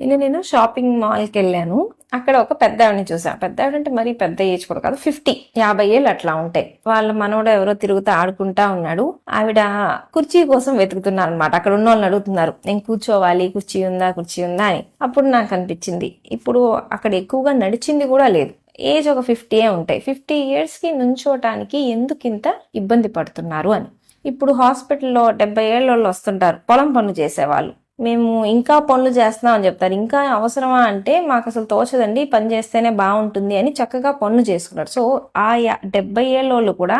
నేను షాపింగ్ మాల్కి వెళ్ళాను. అక్కడ ఒక పెద్ద ఆవిడని చూసా. పెద్ద ఆవిడ అంటే మరీ పెద్ద ఏజ్ కూడా కాదు, 50 ఏళ్ళు అట్లా ఉంటాయి. వాళ్ళ మనోడు ఎవరో తిరుగుతూ ఆడుకుంటా ఉన్నాడు. ఆవిడ కుర్చీ కోసం వెతుకుతున్నారు అనమాట. అక్కడ ఉన్న వాళ్ళని అడుగుతున్నారు, నేను కూర్చోవాలి, కుర్చీ ఉందా కుర్చీ ఉందా అని. అప్పుడు నాకు అనిపించింది, ఇప్పుడు అక్కడ ఎక్కువగా నడిచింది కూడా లేదు. ఏజ్ ఒక 50 ఉంటాయి. 50 years కి నుంచోటానికి ఎందుకు ఇంత ఇబ్బంది పడుతున్నారు అని. ఇప్పుడు హాస్పిటల్లో 70 ఏళ్ళ వాళ్ళు వస్తుంటారు, పొలం పనులు చేసేవాళ్ళు. మేము ఇంకా పనులు చేస్తున్నాం అని చెప్తారు. ఇంకా అవసరమా అంటే, మాకు అసలు తోచదండి, పని చేస్తేనే బాగుంటుంది అని చక్కగా పనులు చేసుకున్నారు. సో ఆ 70 ఏళ్ళోళ్ళు కూడా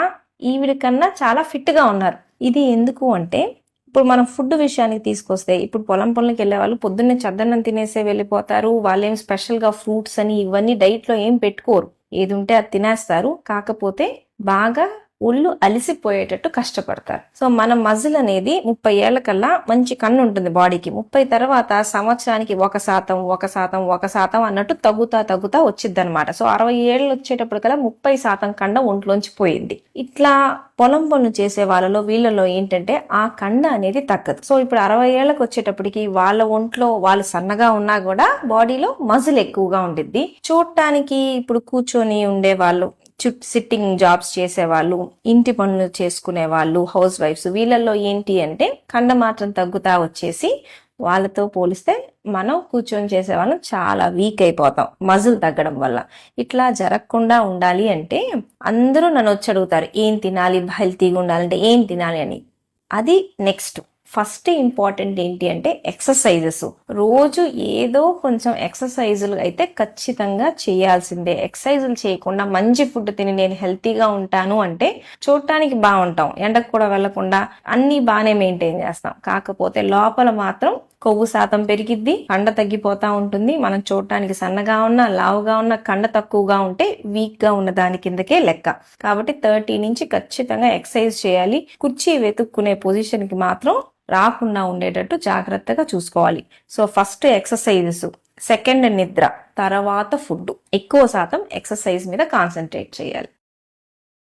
ఈవిడ కన్నా చాలా ఫిట్ గా ఉన్నారు. ఇది ఎందుకు అంటే, ఇప్పుడు మనం ఫుడ్ విషయానికి తీసుకొస్తే, ఇప్పుడు పొలం పనులకి వెళ్ళే వాళ్ళు పొద్దున్నే చద్దన్నం తినేసే వెళ్ళిపోతారు. వాళ్ళేం స్పెషల్ గా ఫ్రూట్స్ అని ఇవన్నీ డైట్ లో ఏం పెట్టుకోరు, ఏది ఉంటే అది తినేస్తారు. కాకపోతే బాగా ఒళ్ళు అలిసిపోయేటట్టు కష్టపడతారు. సో మన మజిల్ అనేది 30 ఏళ్ల కల్లా మంచి కన్ను ఉంటుంది బాడీకి. 30 తర్వాత సంవత్సరానికి 1% అన్నట్టు తగ్గుతా వచ్చిద్ది అనమాట. సో 60 ఏళ్ళు వచ్చేటప్పటికల్లా 30% కండ ఒంట్లోంచి పోయింది. ఇట్లా పొలం పనులు చేసే వాళ్ళలో వీళ్ళలో ఏంటంటే ఆ కండ అనేది తగ్గదు. సో ఇప్పుడు 60 ఏళ్ళకి వచ్చేటప్పటికి వాళ్ళ ఒంట్లో వాళ్ళు సన్నగా ఉన్నా కూడా బాడీలో మజిల్ ఎక్కువగా ఉండిద్ది. చూడటానికి ఇప్పుడు కూర్చొని ఉండే వాళ్ళు, సిట్టింగ్ జాబ్స్ చేసేవాళ్ళు, ఇంటి పనులు చేసుకునే వాళ్ళు, హౌస్ వైఫ్స్, వీళ్ళల్లో ఏంటి అంటే కండ మాత్రం తగ్గుతా వచ్చేసి వాళ్ళతో పోలిస్తే మనం కూర్చొని చేసేవాళ్ళం చాలా వీక్ అయిపోతాం మజిల్ తగ్గడం వల్ల. ఇట్లా జరగకుండా ఉండాలి అంటే అందరూ నన్ను వచ్చి అడుగుతారు, ఏం తినాలి హెల్తీగా ఉండాలంటే ఏం తినాలి అని. అది నెక్స్ట్. ఫస్ట్ ఇంపార్టెంట్ ఏంటి అంటే ఎక్సర్సైజెస్. రోజు ఏదో కొంచెం ఎక్సర్సైజులు అయితే ఖచ్చితంగా చేయాల్సిందే. ఎక్సర్సైజులు చేయకుండా మంచి ఫుడ్ తిని నేను హెల్తీగా ఉంటాను అంటే చూడటానికి బాగుంటాం, ఎండకు కూడా వెళ్లకుండా అన్ని బాగానే మెయింటైన్ చేస్తాం. కాకపోతే లోపల మాత్రం కొవ్వు శాతం పెరిగిద్ది, కండ తగ్గిపోతా ఉంటుంది. మనం చూడటానికి సన్నగా ఉన్నా, లావుగా ఉన్నా, కండ తక్కువగా ఉంటే వీక్ గా ఉన్న దాని కిందకే లెక్క. కాబట్టి 30 నుంచి ఖచ్చితంగా ఎక్సర్సైజ్ చేయాలి. కుర్చీ వెతుక్కునే పొజిషన్ కి మాత్రం రాకుండా ఉండేటట్టు జాగ్రత్తగా చూసుకోవాలి. సో ఫస్ట్ ఎక్సర్సైజెస్, సెకండ్ నిద్ర, తర్వాత ఫుడ్. ఎక్కువ శాతం ఎక్సర్సైజ్ మీద కాన్సన్ట్రేట్ చేయాలి.